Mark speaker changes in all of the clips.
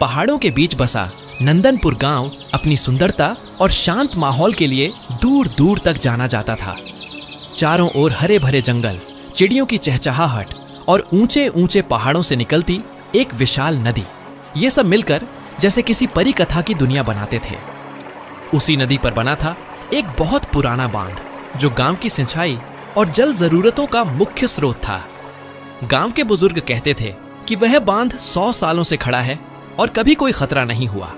Speaker 1: पहाड़ों के बीच बसा नंदनपुर गांव अपनी सुंदरता और शांत माहौल के लिए दूर दूर तक जाना जाता था। चारों ओर हरे भरे जंगल, चिड़ियों की चहचहाहट और ऊंचे ऊंचे पहाड़ों से निकलती एक विशाल नदी, ये सब मिलकर जैसे किसी परी कथा की दुनिया बनाते थे। उसी नदी पर बना था एक बहुत पुराना बांध, जो गांव की सिंचाई और जल जरूरतों का मुख्य स्रोत था। गांव के बुजुर्ग कहते थे कि वह बांध 100 सालों से खड़ा है और कभी कोई खतरा नहीं हुआ।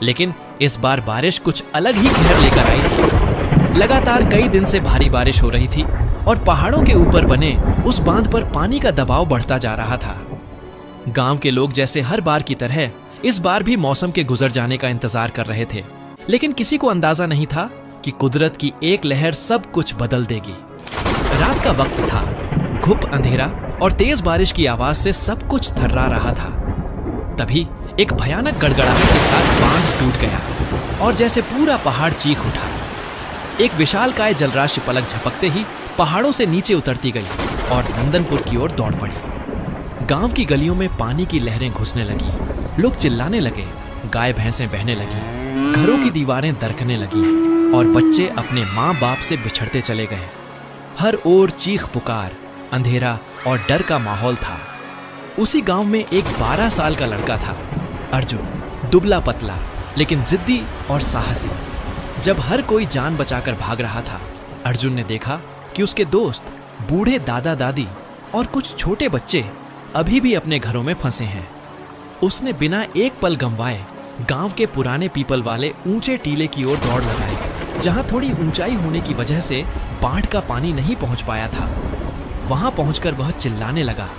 Speaker 1: लेकिन इस बार बारिश कुछ अलग ही कहर लेकर आई थी। लगातार कई दिन से भारी बारिश हो रही थी और पहाड़ों के ऊपर बने उस बांध पर पानी का दबाव बढ़ता जा रहा था। गांव के लोग जैसे हर बार की तरह इस बार भी मौसम के गुजर जाने का इंतजार कर रहे थे, लेकिन किसी को अंदाजा नहीं था कि कुदरत की एक लहर सब कुछ बदल देगी। रात का वक्त था, घुप अंधेरा और तेज बारिश की आवाज से सब कुछ थर्रा रहा था। तभी एक भयानक गड़गड़ाहट के साथ बांध टूट गया और जैसे पूरा पहाड़ चीख उठा। एक विशालकाय जलराशि पलक झपकते ही पहाड़ों से नीचे उतरती गई और नंदनपुर की ओर दौड़ पड़ी। गांव की गलियों में पानी की लहरें घुसने लगी, लोग चिल्लाने लगे, गाय भैंसें बहने लगी, घरों की दीवारें दरकने लगी और बच्चे अपने माँ बाप से बिछड़ते चले गए। हर ओर चीख पुकार, अंधेरा और डर का माहौल था। उसी गांव में एक 12 साल का लड़का था, अर्जुन, दुबला पतला लेकिन जिद्दी और साहसी। जब हर कोई जान बचाकर भाग रहा था, अर्जुन ने देखा कि उसके दोस्त, बूढ़े दादा दादी और कुछ छोटे बच्चे अभी भी अपने घरों में फंसे हैं। उसने बिना एक पल गंवाए गांव के पुराने पीपल वाले ऊंचे टीले की ओर दौड़ लगाई, जहां थोड़ी ऊंचाई होने की वजह से बाढ़ का पानी नहीं पहुंच पाया था। वहां पहुंचकर वह चिल्लाने लगा,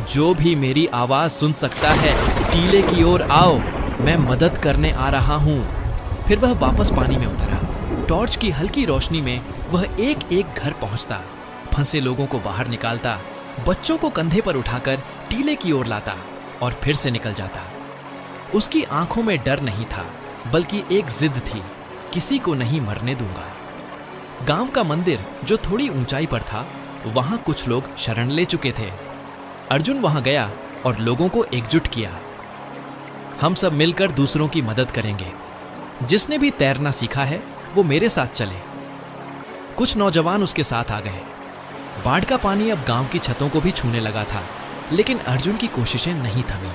Speaker 1: जो भी मेरी आवाज सुन सकता है, टीले की ओर आओ, मैं मदद करने आ रहा हूं। फिर वह वापस पानी में उतरा। टॉर्च की हल्की रोशनी में वह एक एक घर पहुंचता, फंसे लोगों को बाहर निकालता, बच्चों को कंधे पर उठाकर टीले की ओर लाता और फिर से निकल जाता। उसकी आंखों में डर नहीं था, बल्कि एक जिद थी, किसी को नहीं मरने दूंगा। गांव का मंदिर जो थोड़ी ऊंचाई पर था, वहां कुछ लोग शरण ले चुके थे। अर्जुन वहां गया और लोगों को एकजुट किया। हम सब मिलकर दूसरों की मदद करेंगे। जिसने भी तैरना सीखा है वो मेरे साथ चले। कुछ नौजवान उसके साथ आ गए। बाढ़ का पानी अब गांव की छतों को भी छूने लगा था, लेकिन अर्जुन की कोशिशें नहीं थमी।